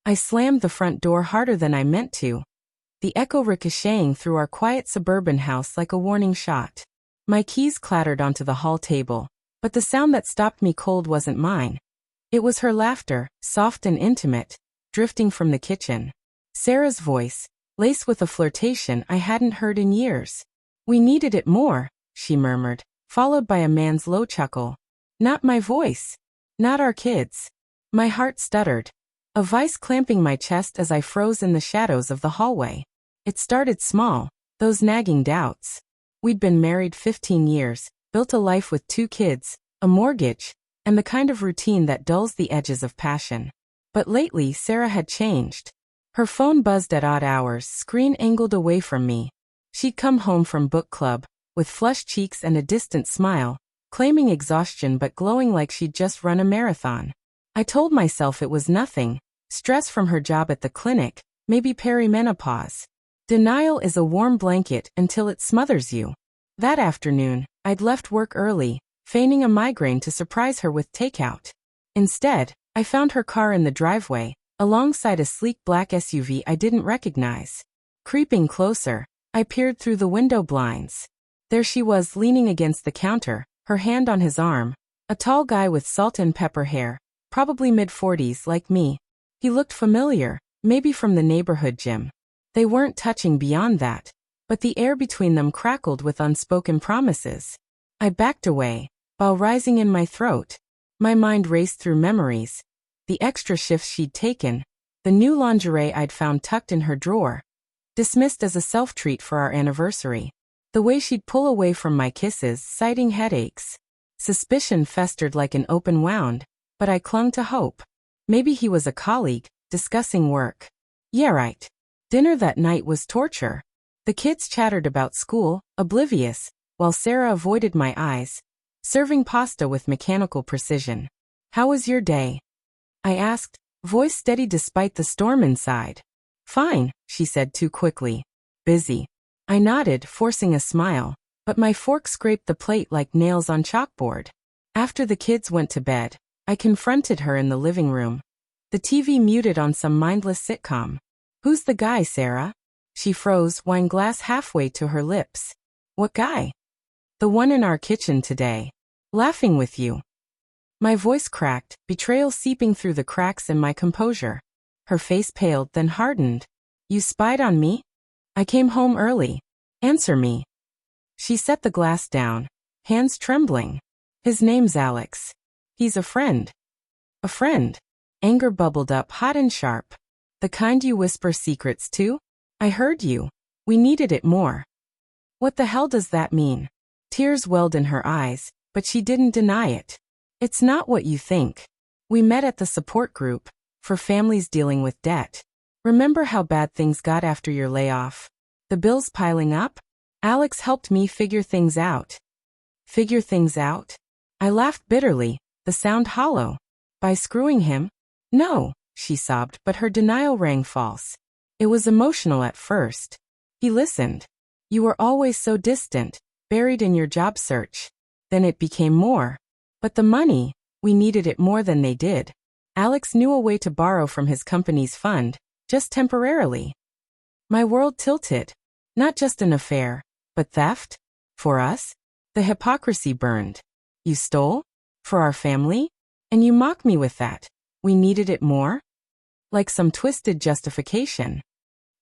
I slammed the front door harder than I meant to, the echo ricocheting through our quiet suburban house like a warning shot. My keys clattered onto the hall table, but the sound that stopped me cold wasn't mine. It was her laughter, soft and intimate, drifting from the kitchen. Sarah's voice, laced with a flirtation I hadn't heard in years. "We needed it more," she murmured, followed by a man's low chuckle. "Not my voice. Not our kids." My heart stuttered, a vice clamping my chest as I froze in the shadows of the hallway. It started small, those nagging doubts. We'd been married 15 years, built a life with 2 kids, a mortgage, and the kind of routine that dulls the edges of passion. But lately Sarah had changed. Her phone buzzed at odd hours, screen angled away from me. She'd come home from book club, with flushed cheeks and a distant smile, claiming exhaustion but glowing like she'd just run a marathon. I told myself it was nothing, stress from her job at the clinic, maybe perimenopause. Denial is a warm blanket until it smothers you. That afternoon, I'd left work early, feigning a migraine to surprise her with takeout. Instead, I found her car in the driveway, alongside a sleek black SUV I didn't recognize. Creeping closer, I peered through the window blinds. There she was, leaning against the counter, her hand on his arm, a tall guy with salt and pepper hair, probably mid-40s like me. He looked familiar, maybe from the neighborhood gym. They weren't touching beyond that, but the air between them crackled with unspoken promises. I backed away, while rising in my throat. My mind raced through memories. The extra shifts she'd taken, the new lingerie I'd found tucked in her drawer, dismissed as a self-treat for our anniversary. The way she'd pull away from my kisses, citing headaches. Suspicion festered like an open wound, but I clung to hope. Maybe he was a colleague, discussing work. Yeah, right. Dinner that night was torture. The kids chattered about school, oblivious, while Sarah avoided my eyes, serving pasta with mechanical precision. "How was your day?" I asked, voice steady despite the storm inside. "Fine," she said too quickly. "Busy." I nodded, forcing a smile, but my fork scraped the plate like nails on chalkboard. After the kids went to bed, I confronted her in the living room. The TV muted on some mindless sitcom. "Who's the guy, Sarah?" She froze, wine glass halfway to her lips. "What guy?" "The one in our kitchen today. Laughing with you." My voice cracked, betrayal seeping through the cracks in my composure. Her face paled, then hardened. "You spied on me?" "I came home early. Answer me." She set the glass down, hands trembling. "His name's Alex. He's a friend." "A friend?" Anger bubbled up hot and sharp. "The kind you whisper secrets to?" "I heard you. We needed it more." "What the hell does that mean?" Tears welled in her eyes, but she didn't deny it. "It's not what you think. We met at the support group, for families dealing with debt. Remember how bad things got after your layoff? The bills piling up? Alex helped me figure things out." "Figure things out?" I laughed bitterly, the sound hollow. "By screwing him?" "No," she sobbed, but her denial rang false. "It was emotional at first. He listened. You were always so distant, buried in your job search. Then it became more. But the money, we needed it more than they did. Alex knew a way to borrow from his company's fund, just temporarily." My world tilted. Not just an affair, but theft? For us? The hypocrisy burned. "You stole? For our family? And you mock me with that. We needed it more?" Like some twisted justification.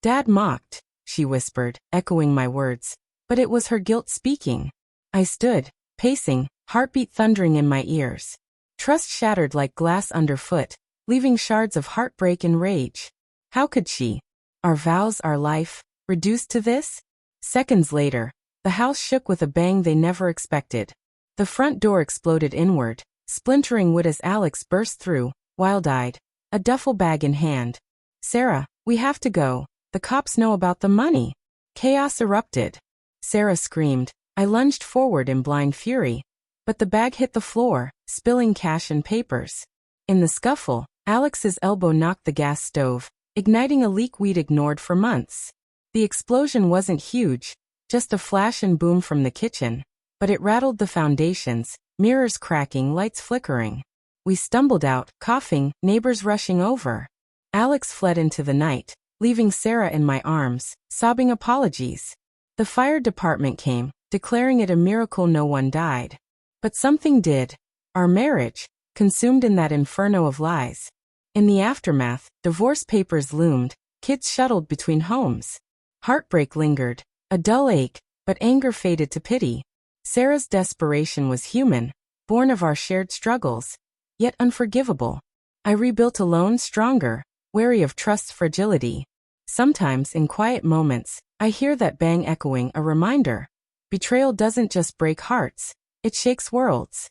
"Dad mocked," she whispered, echoing my words, but it was her guilt speaking. I stood, pacing, heartbeat thundering in my ears. Trust shattered like glass underfoot, leaving shards of heartbreak and rage. How could she? Our vows, our life, reduced to this? Seconds later, the house shook with a bang they never expected. The front door exploded inward, splintering wood as Alex burst through, wild-eyed, a duffel bag in hand. "Sarah, we have to go. The cops know about the money." Chaos erupted. Sarah screamed. I lunged forward in blind fury, but the bag hit the floor, spilling cash and papers. In the scuffle, Alex's elbow knocked the gas stove, igniting a leak we'd ignored for months. The explosion wasn't huge, just a flash and boom from the kitchen, but it rattled the foundations, mirrors cracking, lights flickering. We stumbled out, coughing, neighbors rushing over. Alex fled into the night, leaving Sarah in my arms, sobbing apologies. The fire department came, declaring it a miracle no one died. But something did. Our marriage, consumed in that inferno of lies. In the aftermath, divorce papers loomed, kids shuttled between homes. Heartbreak lingered, a dull ache, but anger faded to pity. Sarah's desperation was human, born of our shared struggles, yet unforgivable. I rebuilt alone, stronger, wary of trust's fragility. Sometimes, in quiet moments, I hear that bang echoing, a reminder. Betrayal doesn't just break hearts, it shakes worlds.